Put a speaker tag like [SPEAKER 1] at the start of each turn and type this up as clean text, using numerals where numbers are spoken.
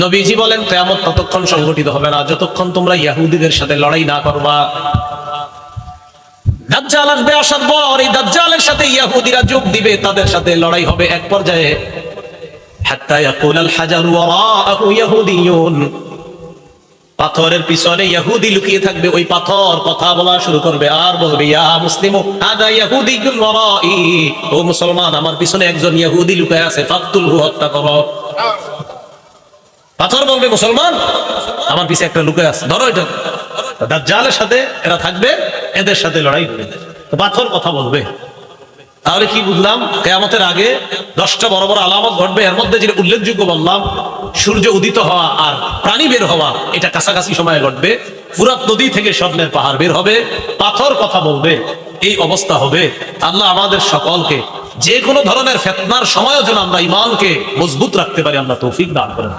[SPEAKER 1] নবীজি বলেন কিয়ামত ততক্ষণ সংঘটিত হবে না যতক্ষণ তোমরা ইহুদিদের সাথে লড়াই না করবা। দাজ্জাল আসবে, আসার পর এই দাজ্জালের সাথে ইহুদিরা যোগ দিবে, তাদের সাথে লড়াই হবে। এক পর্যায়ে হাত্তা ইয়াকুলাল হাজারু ওয়ারাআহু ইহুদিয়ুন, পাথরের পিছনে ইহুদি লুকিয়ে থাকবে। ওই পাথর কথা বলা শুরু করবে আর বলবে, ইয়া মুসলিমু হাদা ইহুদিয়ুন ওয়ারাই, ও মুসলমান আমার পিছনে একজন ইহুদি লুকিয়ে আছে, ফাকতুলহু, হত্যা করো। পাথর বলবে, মুসলমান আমার পিছে একটা লুকিয়ে আছে, ধরো এটা। দাজ্জালের সাথে এরা থাকবে, এদের সাথে লড়াই হবে। পাথর কথা বলবে। তাহলে কি বুঝলাম? কিয়ামতের আগে 10টা বড় বড় আলামত ঘটবে। এর মধ্যে যেটা উল্লেখযোগ্য বললাম, সূর্য উদিত হওয়া আর প্রাণী বের হওয়া, এটা কাছাকাছি সময়ে ঘটবে। ফুরাত নদী থেকে স্বর্ণের পাহাড় বের হবে, পাথর কথা বলবে, এই অবস্থা হবে। আল্লাহ আমাদের সকলকে যে কোনো ধরনের ফিতনার সময়ও যেন আমরা ঈমানকে মজবুত রাখতে পারি, আল্লাহ তৌফিক দান করেন।